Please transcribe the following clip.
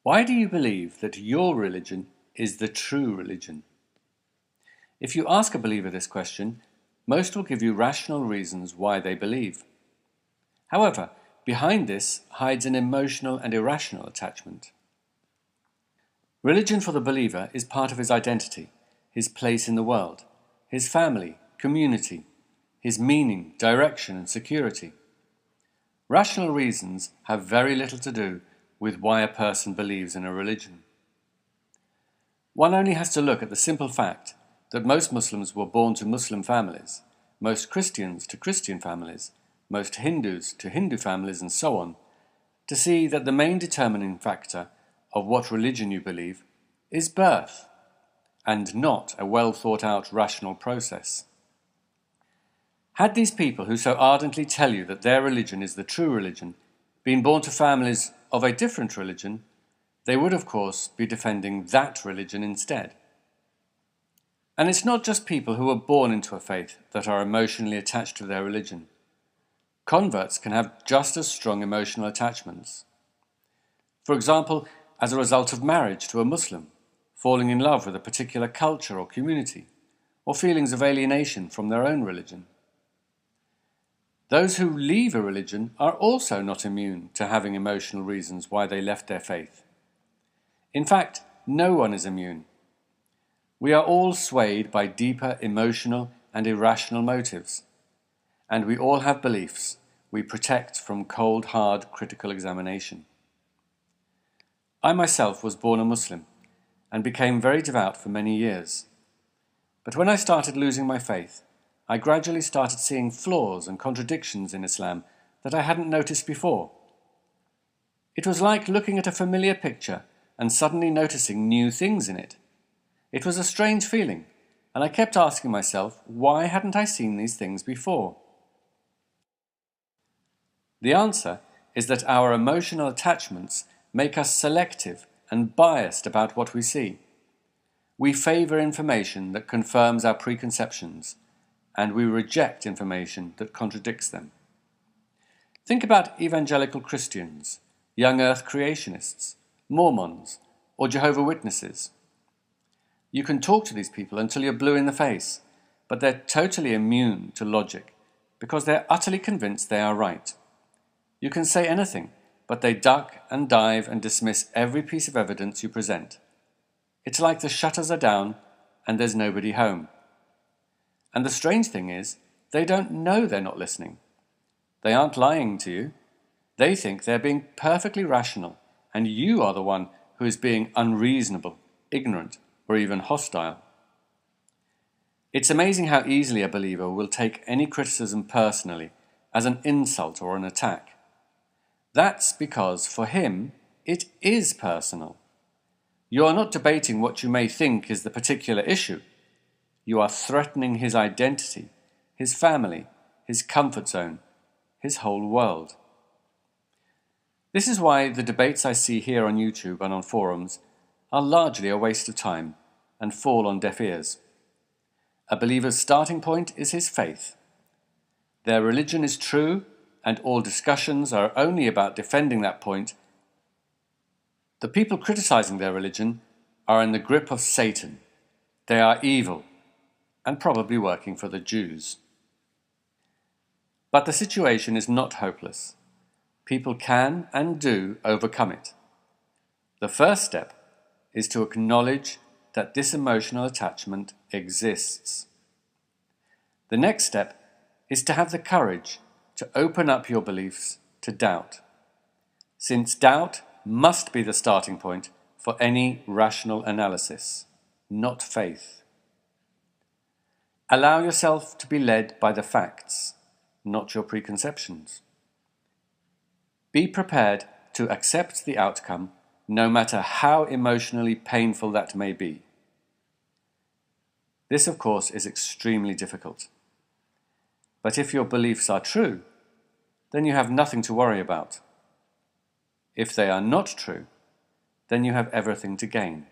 Why do you believe that your religion is the true religion? If you ask a believer this question, most will give you rational reasons why they believe. However, behind this hides an emotional and irrational attachment. Religion for the believer is part of his identity, his place in the world, his family, community, his meaning, direction, and security. Rational reasons have very little to do with why a person believes in a religion. One only has to look at the simple fact that most Muslims were born to Muslim families, most Christians to Christian families, most Hindus to Hindu families, and so on, to see that the main determining factor of what religion you believe is birth, and not a well thought out rational process. Had these people who so ardently tell you that their religion is the true religion been born to families of a different religion, they would of course be defending that religion instead. And it's not just people who are born into a faith that are emotionally attached to their religion. Converts can have just as strong emotional attachments. For example, as a result of marriage to a Muslim, falling in love with a particular culture or community, or feelings of alienation from their own religion. Those who leave a religion are also not immune to having emotional reasons why they left their faith. In fact, no one is immune. We are all swayed by deeper emotional and irrational motives, and we all have beliefs we protect from cold, hard, critical examination. I myself was born a Muslim and became very devout for many years. But when I started losing my faith, I gradually started seeing flaws and contradictions in Islam that I hadn't noticed before. It was like looking at a familiar picture and suddenly noticing new things in it. It was a strange feeling, and I kept asking myself, why hadn't I seen these things before? The answer is that our emotional attachments make us selective and biased about what we see. We favour information that confirms our preconceptions, and we reject information that contradicts them. Think about evangelical Christians, young earth creationists, Mormons, or Jehovah's Witnesses. You can talk to these people until you're blue in the face, but they're totally immune to logic because they're utterly convinced they are right. You can say anything, but they duck and dive and dismiss every piece of evidence you present. It's like the shutters are down and there's nobody home. And the strange thing is, they don't know they're not listening. They aren't lying to you. They think they're being perfectly rational, and you are the one who is being unreasonable, ignorant, or even hostile. It's amazing how easily a believer will take any criticism personally as an insult or an attack. That's because for him, it is personal. You are not debating what you may think is the particular issue. You are threatening his identity, his family, his comfort zone, his whole world. This is why the debates I see here on YouTube and on forums are largely a waste of time and fall on deaf ears. A believer's starting point is his faith. Their religion is true, and all discussions are only about defending that point. The people criticizing their religion are in the grip of Satan. They are evil, and probably working for the Jews. But the situation is not hopeless. People can and do overcome it. The first step is to acknowledge that this emotional attachment exists. The next step is to have the courage to open up your beliefs to doubt, since doubt must be the starting point for any rational analysis, not faith. Allow yourself to be led by the facts, not your preconceptions. Be prepared to accept the outcome, no matter how emotionally painful that may be. This, of course, is extremely difficult. But if your beliefs are true, then you have nothing to worry about. If they are not true, then you have everything to gain.